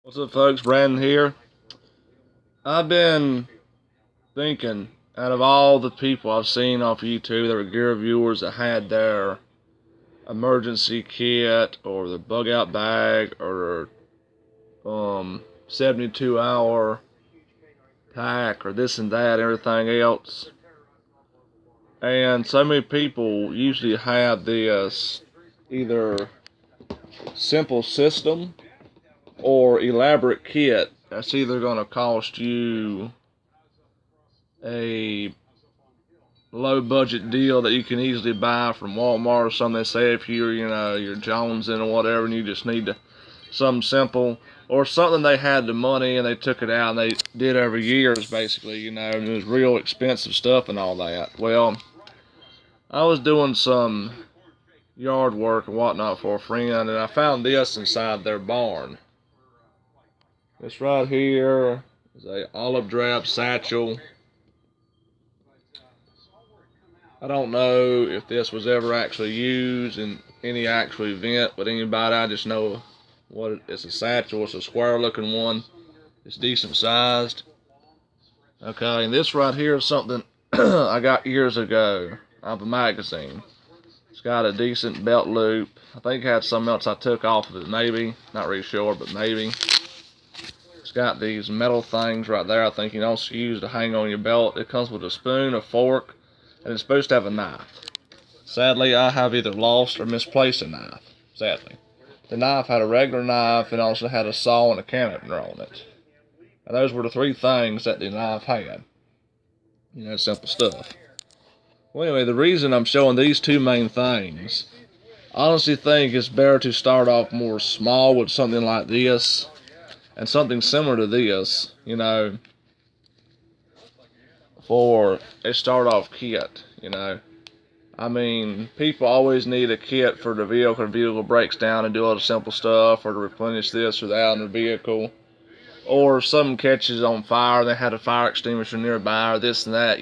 What's up, folks? Brandon here. I've been thinking, out of all the people I've seen off YouTube that were gear reviewers that had their emergency kit or the bug out bag or 72-hour pack or this and that, everything else, and so many people usually have this either simple system or elaborate kit that's either going to cost you a low budget deal that you can easily buy from Walmart or something. They say if you're jonesing or whatever and you just need something simple, or something they had the money and they took it out and they did over years basically, and it was real expensive stuff and all that. Well, I was doing some yard work and whatnot for a friend, and I found this inside their barn. This right here is a olive drab satchel. I don't know if this was ever actually used in any actual event with anybody. I just know it's a satchel. It's a square looking one. It's decent sized. Okay, and this right here is something I got years ago out of a magazine. It's got a decent belt loop. I think it had something else I took off of it, maybe. Not really sure, but maybe. It's got these metal things right there I think you can also use to hang on your belt. It comes with a spoon, a fork, and it's supposed to have a knife. Sadly, I have either lost or misplaced a knife, sadly. The knife had a regular knife and also had a saw and a can opener on it. And those were the three things that the knife had. Simple stuff. Well, anyway, the reason I'm showing these two main things, I honestly think it's better to start off more small with something like this and something similar to this, for a start-off kit, I mean, people always need a kit for the vehicle breaks down and do all the simple stuff, or to replenish this or that in the vehicle. Or if something catches on fire, they had a fire extinguisher nearby, or this and that,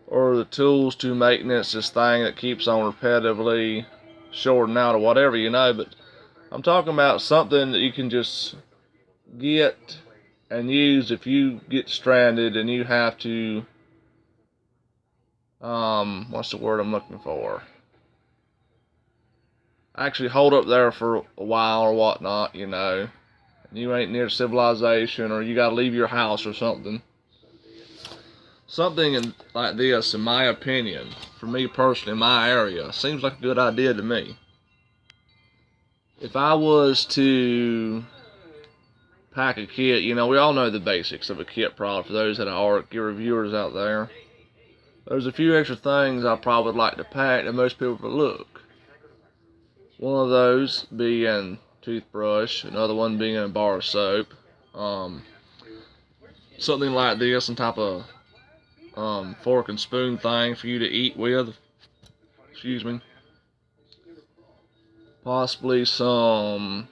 Or the tools to maintenance this thing that keeps on repetitively shorting out or whatever, But I'm talking about something that you can just get and use if you get stranded and you have to, what's the word I'm looking for? Actually hold up there for a while or whatnot, and you ain't near civilization, or you gotta leave your house or something. Something like this, in my opinion, for me personally, in my area, seems like a good idea to me. If I was to pack a kit, we all know the basics of a kit product for those that are gear reviewers out there. There's a few extra things I probably would like to pack that most people overlook. One of those being toothbrush, another one being a bar of soap. Something like this, some type of fork and spoon thing for you to eat with. Excuse me. Possibly some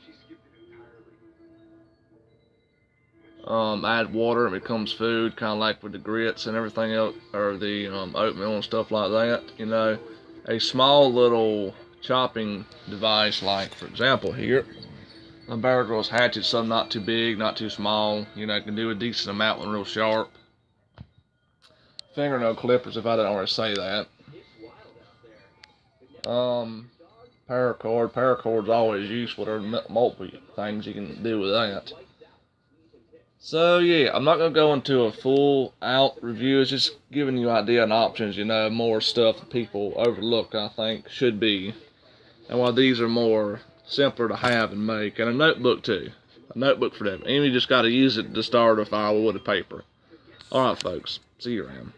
add water, it becomes food, kind of like with the grits and everything else, or the oatmeal and stuff like that. A small little chopping device, like for example here, a Bear Grylls hatchet, something not too big, not too small. Can do a decent amount when real sharp. Fingernail clippers, if I didn't already say that. Paracord. Paracord's always useful. There are multiple things you can do with that. So yeah, I'm not going to go into a full out review. It's just giving you idea and options, more stuff that people overlook, I think, should be. And while these are more simpler to have and make. And a notebook too. A notebook for them. And you just got to use it to start a file with a paper. Alright folks, see you around.